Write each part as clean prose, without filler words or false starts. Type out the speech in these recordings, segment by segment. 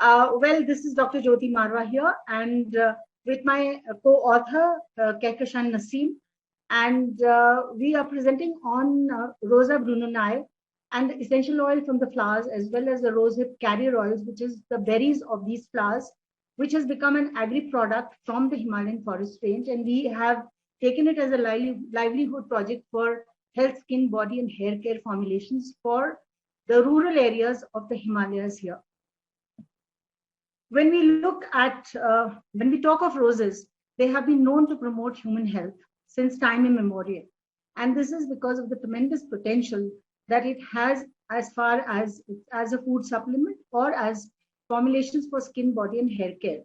Well, this is Dr. Jyoti Marwa here, and with my co-author, Kehkashan Naseem, and we are presenting on Rosa brunnii and the essential oil from the flowers, as well as the rosehip carrier oils, which is the berries of these flowers, which has become an agri-product from the Himalayan forest range, and we have taken it as a livelihood project for health, skin, body, and hair care formulations for the rural areas of the Himalayas here. When we talk of roses, they have been known to promote human health since time immemorial. And this is because of the tremendous potential that it has as far as a food supplement or as formulations for skin, body, and hair care.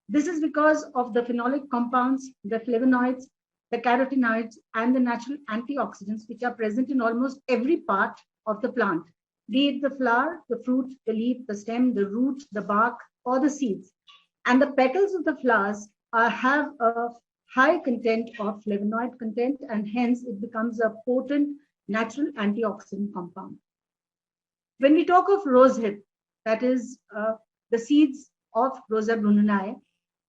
This is because of the phenolic compounds, the flavonoids, the carotenoids, and the natural antioxidants which are present in almost every part of the plant, be it the flower, the fruit, the leaf, the stem, the root, the bark, or the seeds. And the petals of the flowers have a high content of flavonoid content, and hence it becomes a potent natural antioxidant compound. When we talk of rosehip, that is the seeds of Rosa brunnii,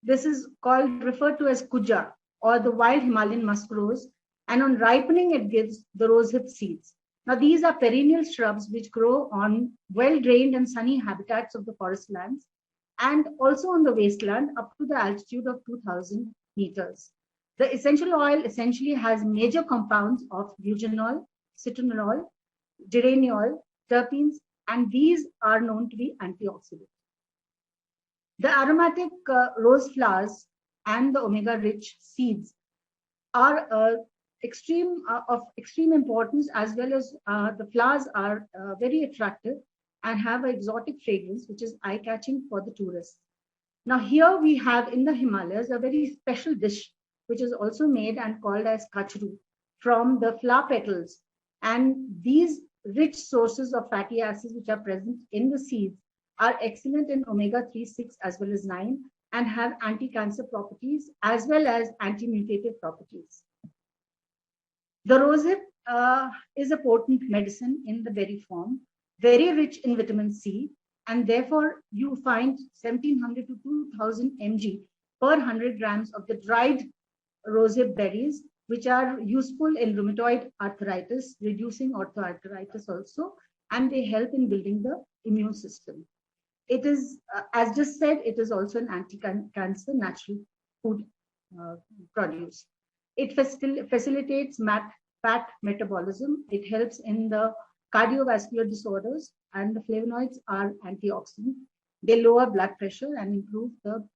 this is referred to as kuja, or the wild Himalayan musk rose, and on ripening it gives the rosehip seeds. Now, these are perennial shrubs which grow on well-drained and sunny habitats of the forest lands, and also on the wasteland up to the altitude of 2000 meters. The essential oil essentially has major compounds of eugenol, citronellol, geraniol, terpenes, and these are known to be antioxidants. The aromatic rose flowers and the omega-rich seeds are of extreme importance, as well as the flowers are very attractive and have an exotic fragrance which is eye-catching for the tourists. Now here we have in the Himalayas a very special dish which is also made and called as kachru from the flower petals, and these rich sources of fatty acids which are present in the seeds are excellent in omega-3, 6 as well as 9, and have anti-cancer properties as well as anti-mutative properties. The rosehip is a potent medicine in the berry form, very rich in vitamin C, and therefore you find 1700 to 2000 mg per 100 grams of the dried rosehip berries, which are useful in rheumatoid arthritis, reducing osteoarthritis also, and they help in building the immune system. It is, as just said, it is also an anti-cancer natural food produce. It facilitates fat metabolism. It helps in the cardiovascular disorders, and the flavonoids are antioxidant. They lower blood pressure and improve the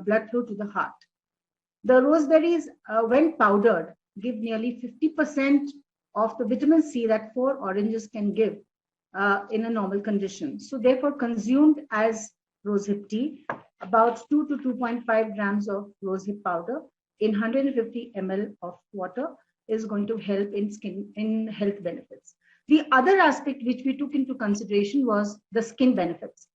blood flow to the heart. The roseberries, when powdered, give nearly 50% of the vitamin C that 4 oranges can give in a normal condition. So therefore, consumed as rosehip tea, about 2 to 2.5 grams of rosehip powder in 150 ml of water is going to help in health benefits. The other aspect which we took into consideration was the skin benefits.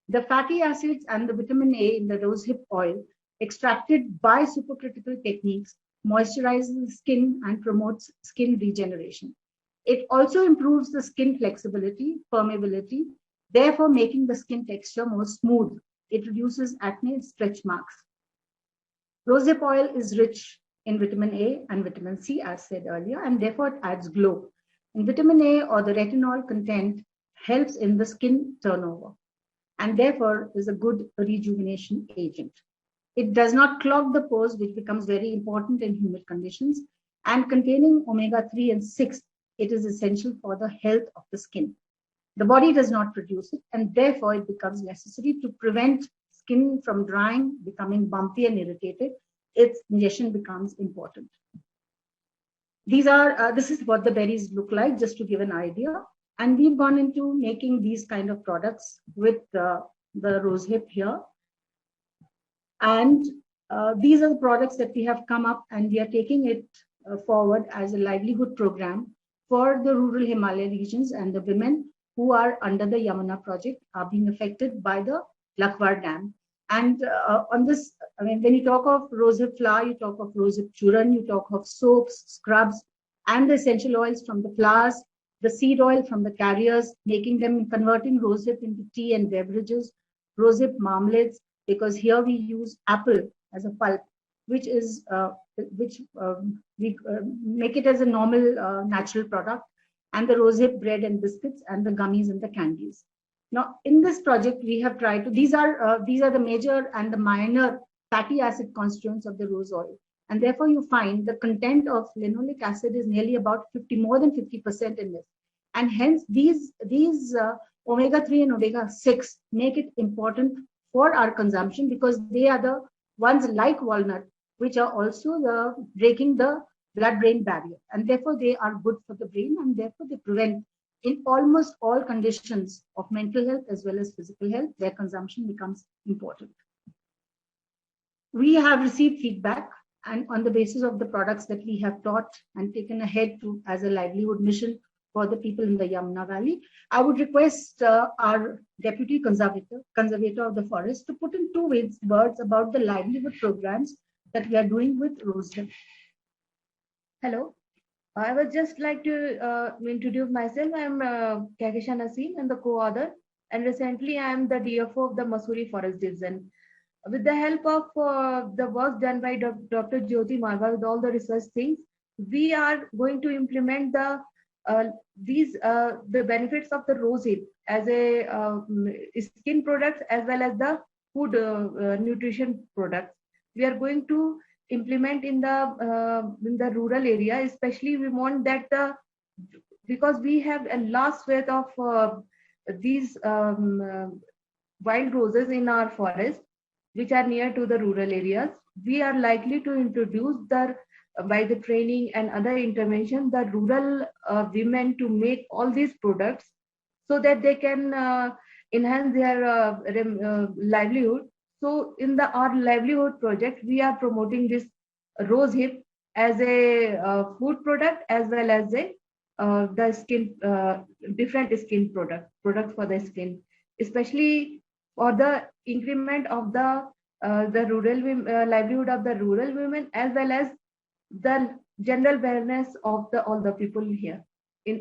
The fatty acids and the vitamin A in the rosehip oil, extracted by supercritical techniques, moisturizes the skin and promotes skin regeneration. It also improves the skin flexibility, permeability, therefore making the skin texture more smooth. It reduces acne and stretch marks. Rosehip oil is rich in vitamin A and vitamin C, as said earlier, and therefore it adds glow. And vitamin A, or the retinol content, helps in the skin turnover, and therefore is a good rejuvenation agent. It does not clog the pores, which becomes very important in humid conditions, and containing omega-3 and 6, it is essential for the health of the skin. The body does not produce it, and therefore it becomes necessary to prevent skin from drying, becoming bumpy and irritated. Its ingestion becomes important. This is what the berries look like, just to give an idea. And we've gone into making these kind of products with the rosehip here. And these are the products that we have come up, and we are taking it forward as a livelihood program for the rural Himalaya regions, and the women who are under the Yamuna project are being affected by the Lakwar Dam. And on this, I mean, when you talk of rosehip flower, you talk of rosehip churn, you talk of soaps, scrubs, and the essential oils from the flowers, the seed oil from the carriers, converting rosehip into tea and beverages, rosehip marmalades, because here we use apple as a pulp, which is we make it as a normal natural product, and the rosehip bread and biscuits and the gummies and the candies. Now, in this project, we have tried to, these are the major and the minor fatty acid constituents of the rose oil. And therefore, you find the content of linoleic acid is nearly about more than 50% in this. And hence, these omega-3 and omega-6 make it important for our consumption, because they are the ones like walnut, which are also breaking the blood-brain barrier. And therefore, they are good for the brain, and therefore they prevent in almost all conditions of mental health as well as physical health, their consumption becomes important. We have received feedback, and on the basis of the products that we have taught and taken ahead to as a livelihood mission for the people in the Yamuna Valley, I would request our Deputy Conservator of the Forest to put in 2 words about the livelihood programs that we are doing with Rosehip. Hello. I would just like to introduce myself. I am Kehkashan Naseem and the co-author, and recently I am the DFO of the Mussoorie Forest Division. With the help of the work done by Dr. Jyoti Marva with all the research things, we are going to implement the benefits of the rosehip as a skin product as well as the food nutrition products. We are going to implement in the rural area, especially we want that because we have a large swathe of these wild roses in our forest, which are near to the rural areas. We are likely to introduce by the training and other intervention, the rural women to make all these products so that they can enhance their livelihood. So in our livelihood project, we are promoting this rosehip as a food product as well as the skin, different skin products for the skin, especially for the increment of the rural livelihood of the rural women as well as the general awareness of all the people here,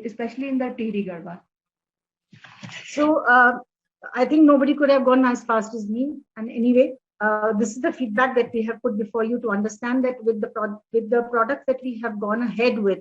especially in the Tigri Garhwa. So I think nobody could have gone as fast as me. And anyway, this is the feedback that we have put before you to understand that with the products that we have gone ahead with,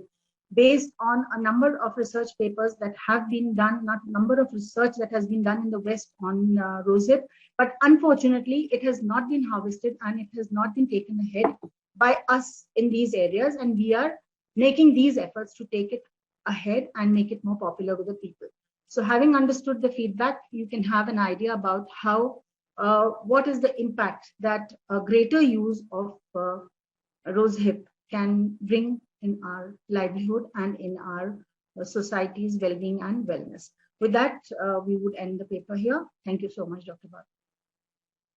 based on a number of research papers that have been done, not number of research that has been done in the West on rosehip, but unfortunately, it has not been harvested and it has not been taken ahead by us in these areas. And we are making these efforts to take it ahead and make it more popular with the people. So having understood the feedback, you can have an idea about how, what is the impact that a greater use of rosehip can bring in our livelihood and in our society's well-being and wellness. With that, we would end the paper here. Thank you so much, Dr. Bhatt.